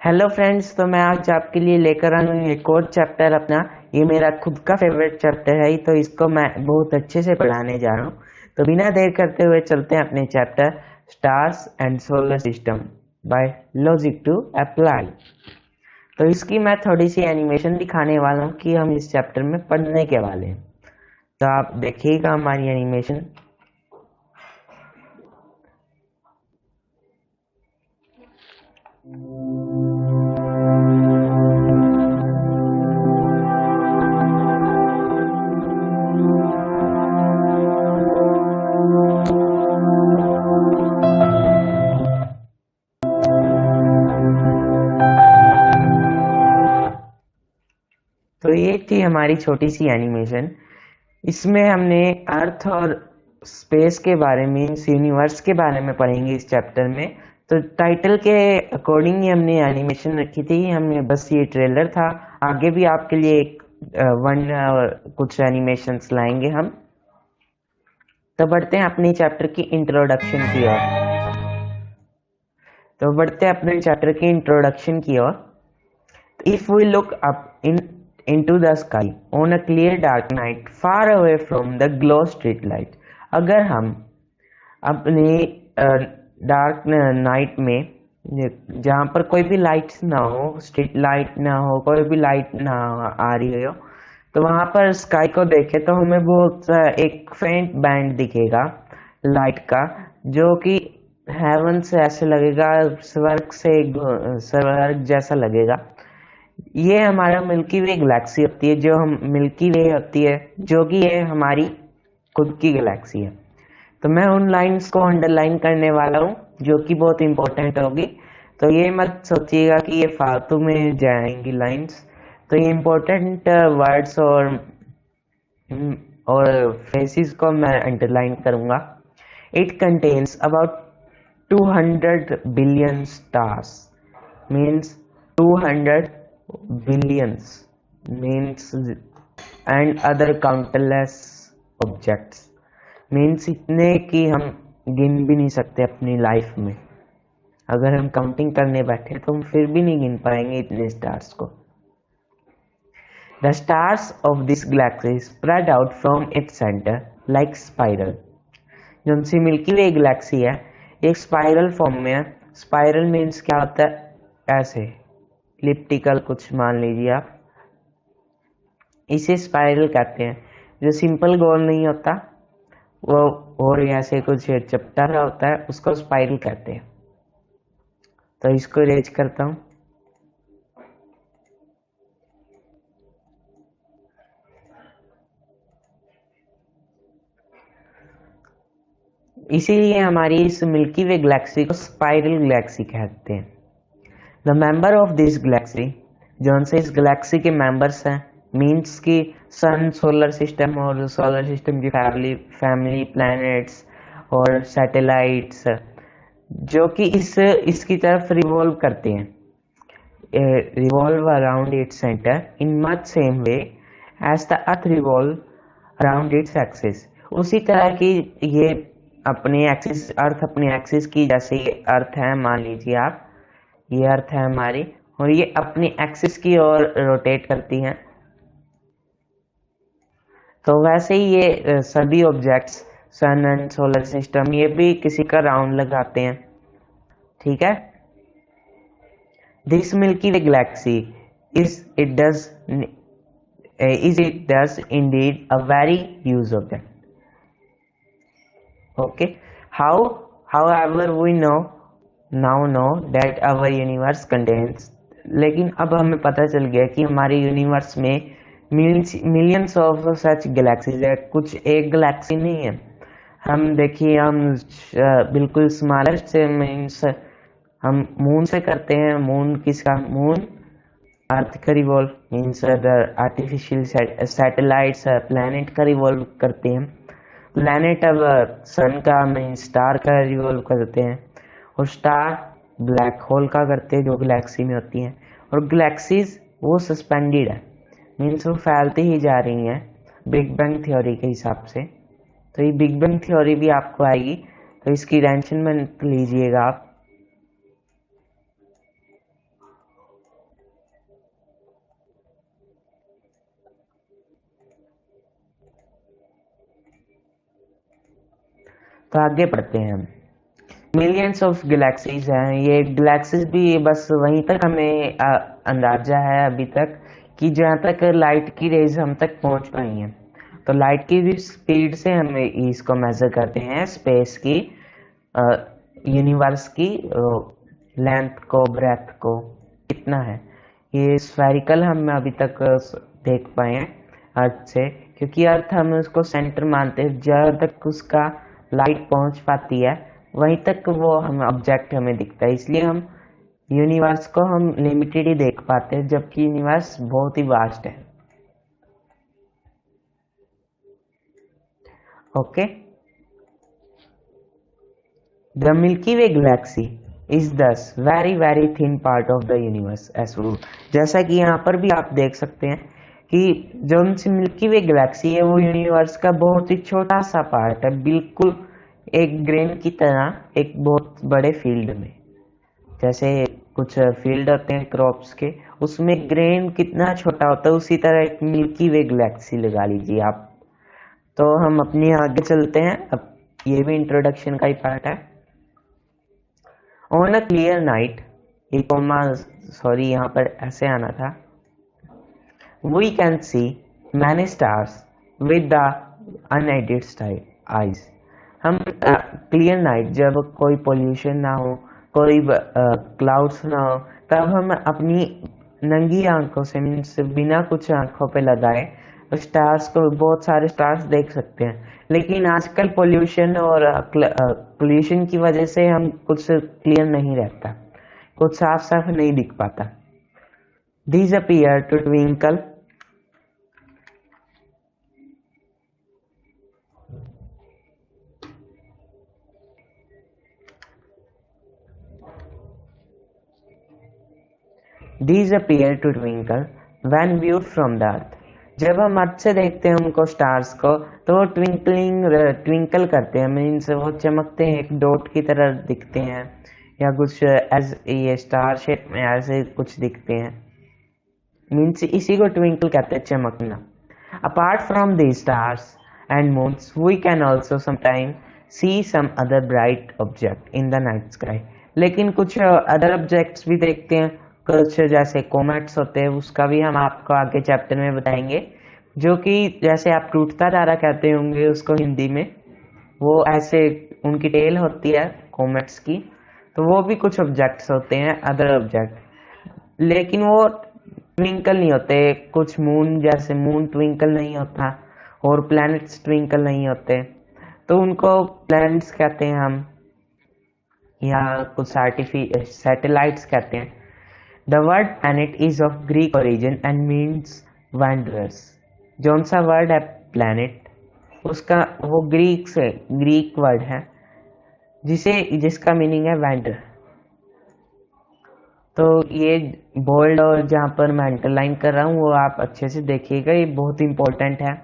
Hello friends. तो मैं आज आपके लिए लेकर आया हूँ एक और चैप्टर अपना। ये मेरा खुद का फेवरेट चैप्टर है, तो इसको मैं बहुत अच्छे से पढ़ाने जा रहा हूँ। तो बिना देर करते हुए चलते हैं अपने chapter stars and solar system by logic to apply. तो इसकी मैं थोड़ी सी एनिमेशन दिखाने वाला हूँ कि हम इस चैप्टर में पढ़ने के वाले हैं। तो आप देखिएगा हमारी एनिमेशन। तो ये थी हमारी छोटी सी एनिमेशन। इसमें हमने अर्थ और स्पेस के बारे में, इस यूनिवर्स के बारे में पढ़ेंगे इस चैप्टर में। तो टाइटल के अकॉर्डिंग ही हमने एनिमेशन रखी थी। हमने बस ये ट्रेलर था। आगे भी आपके लिए एक कुछ एनिमेशंस लाएंगे हम। तो बढ़ते हैं अपने चैप्टर की इंट्रोडक्शन की ओर। If we look up into the sky on a clear dark night far away from the glow street light, अगर हम अपने डार्क नाइट में, जहाँ पर कोई भी लाइट्स ना हो, स्ट्रीट लाइट ना हो, कोई भी लाइट ना आ रही हो, तो वहाँ पर स्काई को देखे तो हमें बहुत एक फेंट बैंड दिखेगा लाइट का, जो कि हेवन से ऐसे लगेगा, स्वर्ग जैसा लगेगा। ये हमारा मिल्की वे गैलेक्सी होती है, जो कि ये हमारी खुद की गैलेक्सी है। तो मैं उन लाइंस को अंडरलाइन करने वाला हूँ जो कि बहुत इंपॉर्टेंट होगी। तो ये मत सोचिएगा कि ये फालतू में जाएंगी लाइंस। तो ये इंपॉर्टेंट वर्ड्स और फ्रेजेस को मैं अंडरलाइन करूंगा। It contains about 200 billion stars, means 200 billions means, and other countless objects means इतने कि हम गिन भी नहीं सकते अपनी लाइफ में। अगर हम काउंटिंग करने बैठे तो हम फिर भी नहीं गिन पाएंगे इतने स्टार्स को। The stars of this Galaxy spread out from its centre like spiral. जो उनसे मिल्की वे गैलेक्सी है, एक स्पाइरल फॉर्म में है। स्पाइरल मीन्स क्या होता है? ऐसे इलिप्टिकल कुछ मान लीजिए आप, इसे स्पाइरल कहते हैं। जो सिंपल गोल नहीं होता वो, और ऐसे कुछ चपटा रहा होता है, उसको स्पाइरल कहते हैं। तो इसको इरेज करता हूं। इसीलिए हमारी इस मिल्की वे गैलेक्सी को स्पाइरल गैलेक्सी कहते हैं। The member of this Galaxy, जो से इस गैलेक्सी के मेंबर्स हैं, मीन्स की सन, सोलर सिस्टम और सोलर सिस्टम की फैमिली प्लैनेट्स और सैटेलाइट्स, जो कि इसकी तरफ रिवॉल्व करते हैं, revolve around its center in much same way as the earth revolve around its axis। उसी तरह की ये अपने एक्सिस, अर्थ अपने एक्सिस की, जैसे ये अर्थ है, मान लीजिए आप, ये अर्थ है हमारी, और ये अपनी एक्सिस की ओर रोटेट करती हैं। तो वैसे ही ये सभी objects, sun and solar system, ये भी किसी का राउंड लगाते हैं। ठीक है। This Milky Way galaxy it does indeed a very huge object. Okay. However, we now know that our universe contains, लेकिन अब हमें पता चल गया कि हमारे यूनिवर्स में मिलियंस ऑफ सच गैलेक्सीज है, कुछ एक गैलेक्सी नहीं है। हम देखिए, हम बिल्कुल स्मॉलेस्ट से मीन्स हम मून से करते हैं। मून किसका? मून अर्थ का revolve, means artificial satellites planet का रिवॉल्व करते हैं। प्लैनेट अब सन का, मीन्स स्टार का रिवॉल्व करते हैं, और स्टार ब्लैक होल का करते हैं जो गैलेक्सी में होती हैं। और गैलेक्सीज वो सस्पेंडेड है, मीन्स वो फैलती ही जा रही हैं बिग बैंग थ्योरी के हिसाब से। तो ये बिग बैंग थ्योरी भी आपको आएगी, तो इसकी टेंशन मत लीजिएगा आप। तो आगे पढ़ते हैं हम। मिलियंस ऑफ गैलेक्सीज हैं, ये गैलेक्सीज भी बस वहीं तक हमें अंदाजा है अभी तक कि जहाँ तक लाइट की रेज हम तक पहुँच पाई हैं। तो लाइट की भी स्पीड से हम इसको मेजर करते हैं, स्पेस की, यूनिवर्स की लेंथ को, ब्रेथ को कितना है। ये स्फेरिकल हम अभी तक देख पाए हैं अर्थ से, क्योंकि अर्थ हम उसको सेंटर मानते हैं। जहाँ तक उसका लाइट पहुंच पाती है वहीं तक वो हम ऑब्जेक्ट हमें दिखता है, इसलिए हम यूनिवर्स को हम लिमिटेड ही देख पाते हैं, जबकि यूनिवर्स बहुत ही वास्ट है। Okay, the Milky Way galaxy is thus very very thin part of the universe as rule. जैसा कि यहाँ पर भी आप देख सकते हैं कि जो मिल्की वे गैलेक्सी है वो यूनिवर्स का बहुत ही छोटा सा पार्ट है, बिल्कुल एक ग्रेन की तरह एक बहुत बड़े फील्ड में। जैसे कुछ फील्ड होते हैं क्रॉप्स के, उसमें ग्रेन कितना छोटा होता है, उसी तरह एक मिल्की वे गैलेक्सी लगा लीजिए आप। तो हम अपने आगे चलते हैं, अब ये भी इंट्रोडक्शन का ही पार्ट है। On a clear night, sorry यहाँ पर ऐसे आना था, we can see many stars with the unaided eyes. हम क्लियर नाइट, जब कोई पोल्यूशन ना हो, कोई क्लाउड्स ना हो, तब हम अपनी नंगी आंखों से, मीन्स बिना कुछ आंखों पे लगाए, स्टार्स को, बहुत सारे स्टार्स देख सकते हैं। लेकिन आजकल पोल्यूशन और पोल्यूशन की वजह से हम कुछ क्लियर नहीं रहता, कुछ साफ साफ नहीं दिख पाता। These appear to twinkle when viewed from the earth। जब हम अर्थ से देखते हैं उनको, स्टार्स को, तो वो ट्विंकल करते हैं, मीन्स वो चमकते हैं, एक डॉट की तरह दिखते हैं, या कुछ एज ये स्टार शेप में ऐसे कुछ दिखते हैं, मीन्स इसी को ट्विंकल कहते हैं, चमकना। Apart from the stars and moons we can also sometime see some other bright object in the night sky. लेकिन कुछ अदर ऑब्जेक्ट्स भी देखते हैं, कुछ जैसे कोमेट्स होते हैं, उसका भी हम आपको आगे चैप्टर में बताएंगे, जो कि जैसे आप टूटता तारा कहते होंगे उसको हिंदी में, वो ऐसे उनकी टेल होती है कोमेट्स की, तो वो भी कुछ ऑब्जेक्ट्स होते हैं, अदर ऑब्जेक्ट, लेकिन वो ट्विंकल नहीं होते। कुछ मून, जैसे मून ट्विंकल नहीं होता, और प्लैनेट्स ट्विंकल नहीं होते, तो उनको प्लैनेट्स कहते हैं हम, या कुछ सैटेलाइट्स कहते हैं। The word planet is of Greek origin and means wanderers। जौन सा वर्ड है planet, उसका वो ग्रीक वर्ड है, जिसका मीनिंग है wander। तो ये बोल्ड, और जहाँ पर मैं अंडरलाइन कर रहा हूँ वो आप अच्छे से देखिएगा, ये बहुत इंपॉर्टेंट है।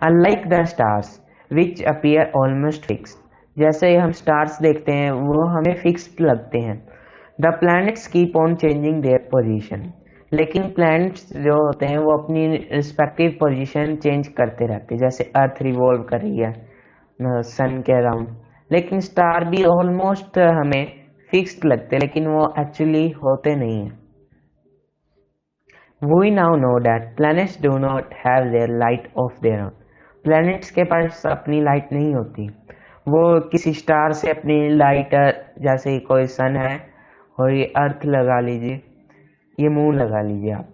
Unlike the stars which appear almost fixed, जैसे हम स्टार्स देखते हैं वो हमें फिक्स्ड लगते हैं। The planets keep on changing their position, लेकिन प्लैनेट्स जो होते हैं वो अपनी रिस्पेक्टिव पोजीशन चेंज करते रहते हैं, जैसे अर्थ रिवॉल्व कर रही है सन के अराउंड। लेकिन स्टार भी ऑलमोस्ट हमें फिक्स्ड लगते हैं, लेकिन वो एक्चुअली होते नहीं हैं। We now know that planets do not have their light of their own. Planets के पास अपनी लाइट नहीं होती, वो किसी स्टार से अपनी लाइट, जैसे कोई सन है और ये अर्थ लगा लीजिए, ये मून लगा लीजिए आप,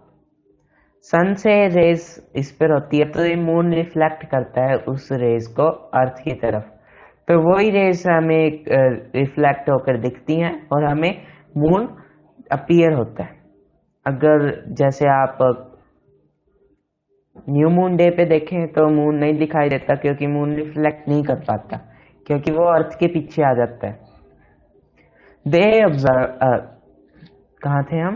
सन से रेज इस पर होती है, तो ये मून रिफ्लेक्ट करता है उस रेज को अर्थ की तरफ, तो वही रेज हमें रिफ्लेक्ट होकर दिखती हैं और हमें मून अपीयर होता है। अगर जैसे आप न्यू मून डे पे देखें तो मून नहीं दिखाई देता, क्योंकि मून रिफ्लेक्ट नहीं कर पाता, क्योंकि वो अर्थ के पीछे आ जाता है। They observe, कहाँ थे हम?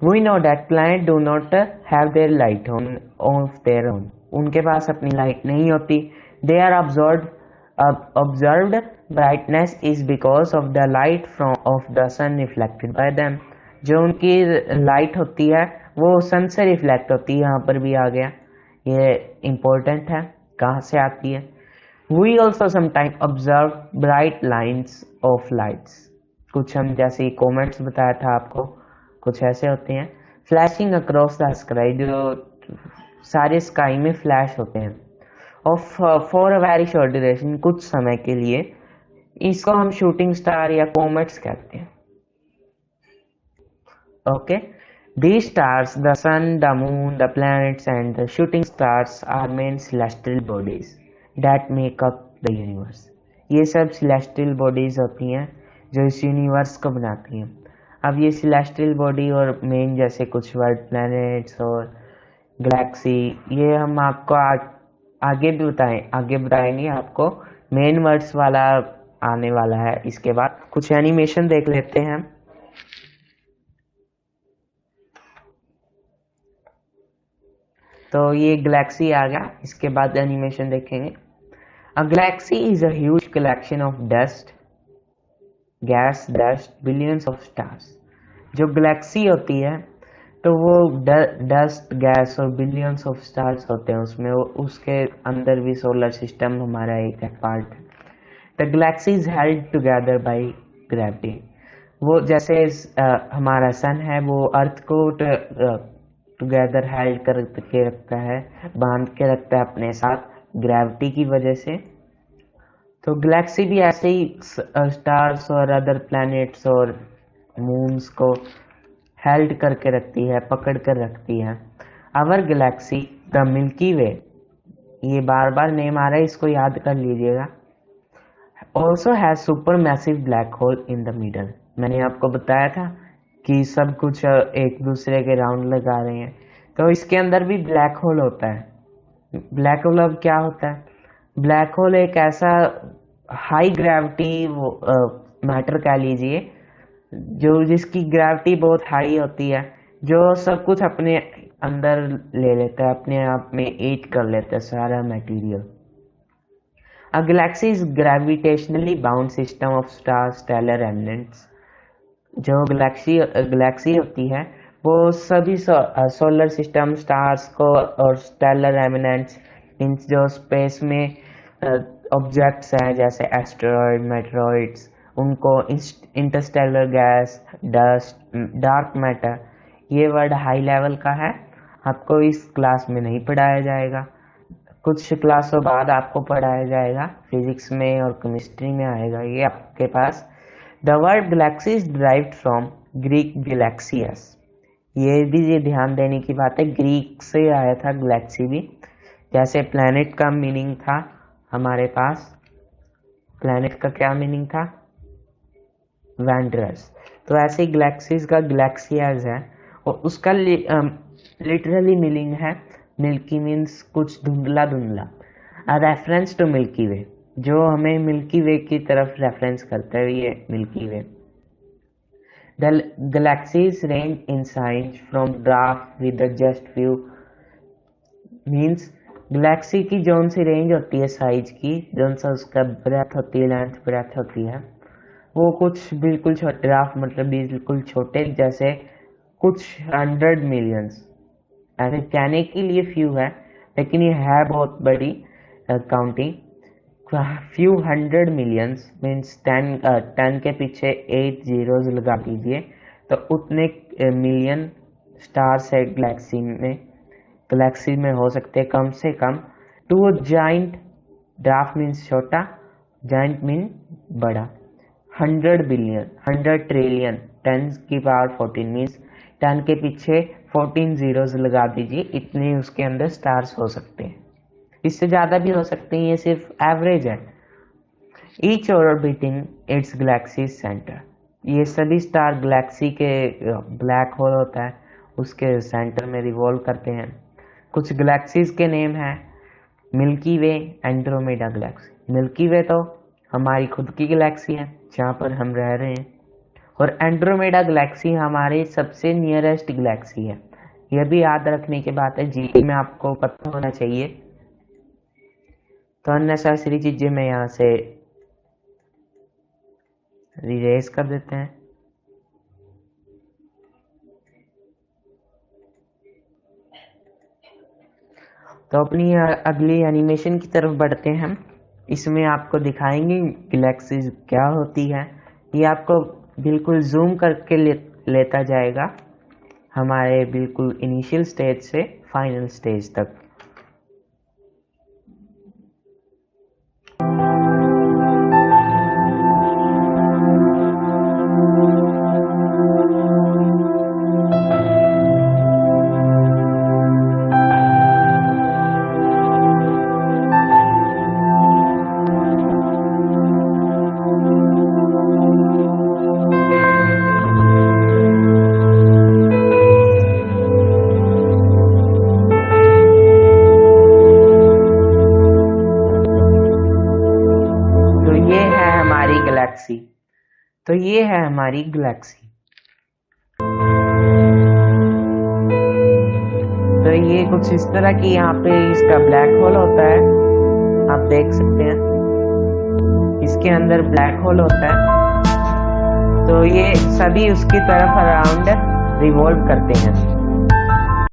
We know that planets do not have their light on of their own। उनके पास अपनी लाइट नहीं होती। They are observed brightness is because of the light of the sun reflected by them। जो उनकी light होती है वो सन से रिफ्लेक्ट होती है, यहाँ पर भी आ गया, ये इम्पोर्टेंट है। कहाँ से आती है? We also sometime observe bright lines of lights. कुछ हम जैसे कॉमेट्स बताया था आपको, कुछ ऐसे होते हैं फ्लैशिंग अक्रॉस द स्काई, जो सारे स्काई में फ्लैश होते हैं of for a very short duration, कुछ समय के लिए। इसको हम शूटिंग स्टार या कॉमेट्स कहते हैं। Okay, these stars, the sun, the moon, the planets and the shooting stars are main celestial bodies that make up the universe। ये सब celestial bodies होती हैं जो इस यूनिवर्स को बनाती हैं। अब ये celestial body और main जैसे कुछ वर्ल्ड planets और गैलेक्सी, ये हम आपको आगे बताएंगे आपको। मेन वर्ड्स वाला आने वाला है इसके बाद। कुछ एनिमेशन देख लेते हैं। तो ये गैलेक्सी आ गया, इसके बाद एनिमेशन देखेंगे। A galaxy is a huge collection of dust billions of stars. जो गैलेक्सी होती है तो वो डस्ट गैस और बिलियंस ऑफ स्टार्स होते हैं उसमें, उसके अंदर भी सोलर सिस्टम हमारा एक पार्ट है। The Galaxy is held together by gravity. वो जैसे हमारा सन है वो अर्थ को टुगेदर हेल्ड करके रखता है, बांध के रखता है अपने साथ ग्रेविटी की वजह से। तो गैलेक्सी भी ऐसे ही स्टार्स और अदर प्लैनेट्स और मून्स को हेल्ड करके रखती है, पकड़ कर रखती है। आवर गैलेक्सी द मिल्की वे, ये बार बार नेम आ रहा है, इसको याद कर लीजिएगा। Also has super massive black hole in the middle. मैंने आपको बताया था कि सब कुछ एक दूसरे के राउंड लगा रहे हैं, तो इसके अंदर भी ब्लैक होल होता है। ब्लैक होल अब क्या होता है? ब्लैक होल एक ऐसा हाई ग्रेविटी मैटर कह लीजिए, जो जिसकी ग्रेविटी बहुत हाई होती है, जो सब कुछ अपने अंदर ले लेता है, अपने आप में ईट कर लेता है सारा material. A galaxy is gravitationally bound system of stars, stellar remnants। जो गैलेक्सी होती है वो सभी सोलर सिस्टम, स्टार्स को और स्टेलर रेमिनेंट्स, मीन्स जो स्पेस में ऑब्जेक्ट्स हैं जैसे एस्टेरॉयड, मेटेरॉइड्स, उनको Interstellar gas, dust, dark matter. ये वर्ड हाई लेवल का है, आपको इस क्लास में नहीं पढ़ाया जाएगा, कुछ क्लासों बाद आपको पढ़ाया जाएगा, फिजिक्स में और केमिस्ट्री में आएगा ये आपके पास। The word galaxy is derived from Greek गैलेक्सियस। ये भी ये ध्यान देने की बात है, ग्रीक से आया था गैलेक्सी भी। जैसे प्लैनेट का मीनिंग था हमारे पास, प्लैनेट का क्या मीनिंग था? वैंडरर्स। तो ऐसे गैलेक्सीज का गैलेक्सियस है, और उसका लिटरली मीनिंग है मिल्की, मीन्स कुछ धुंधला धुंधला। अ रेफरेंस टू मिल्की वे, जो हमें मिल्की वे की तरफ रेफरेंस करता है ये milky way. The galaxies range in size from dwarf with just few, means Galaxy की जोन सी रेंज होती है साइज की, जोन सा उसका ब्रेथ होती है, लेंथ ब्रेथ होती है, वो कुछ बिल्कुल छोटे, ड्वार्फ मतलब बिल्कुल छोटे, जैसे कुछ 100 मिलियंस। ऐसे कहने के लिए फ्यू है, लेकिन ये है बहुत बड़ी काउंटिंग। फ्यू 100 मिलियंस मीन्स 10 के पीछे 8 जीरोज लगा दीजिए, तो उतने मिलियन स्टार्स है गैलेक्सी में हो सकते हैं कम से कम। टू जाइंट, ड्राफ्ट मीन्स छोटा, जाइंट मीन बड़ा। 100 बिलियन, 100 ट्रिलियन, 10 की पावर 14 मीन्स 10 के पीछे 14 जीरोज लगा दीजिए, इतने उसके अंदर स्टार्स हो सकते हैं। इससे ज़्यादा भी हो सकते हैं, ये सिर्फ एवरेज है। Each orbiting it's Galaxy centre, ये सभी स्टार गैलेक्सी के ब्लैक होल होता है उसके सेंटर में रिवॉल्व करते हैं। कुछ गैलेक्सीज के नेम हैं मिल्की वे, एंड्रोमेडा गैलेक्सी। मिल्की वे तो हमारी खुद की गैलेक्सी है जहाँ पर हम रह रहे हैं, और एंड्रोमेडा गैलेक्सी हमारी सबसे नियरेस्ट गैलेक्सी है। यह भी याद रखने की बात है, जी में आपको पता होना चाहिए। तो अननेसेसरी चीजें मैं यहाँ से रिरेज कर देते हैं। तो अपनी अगली एनिमेशन की तरफ बढ़ते हैं हम। इसमें आपको दिखाएंगे गैलेक्सीज क्या होती है। ये आपको बिल्कुल जूम करके लेता जाएगा हमारे बिल्कुल इनिशियल स्टेज से फाइनल स्टेज तक। तो ये है हमारी गैलेक्सी। तो ये कुछ इस तरह की यहाँ पे इसका ब्लैक होल होता है, आप देख सकते हैं इसके अंदर ब्लैक होल होता है। तो ये सभी उसकी तरफ अराउंड रिवॉल्व करते हैं।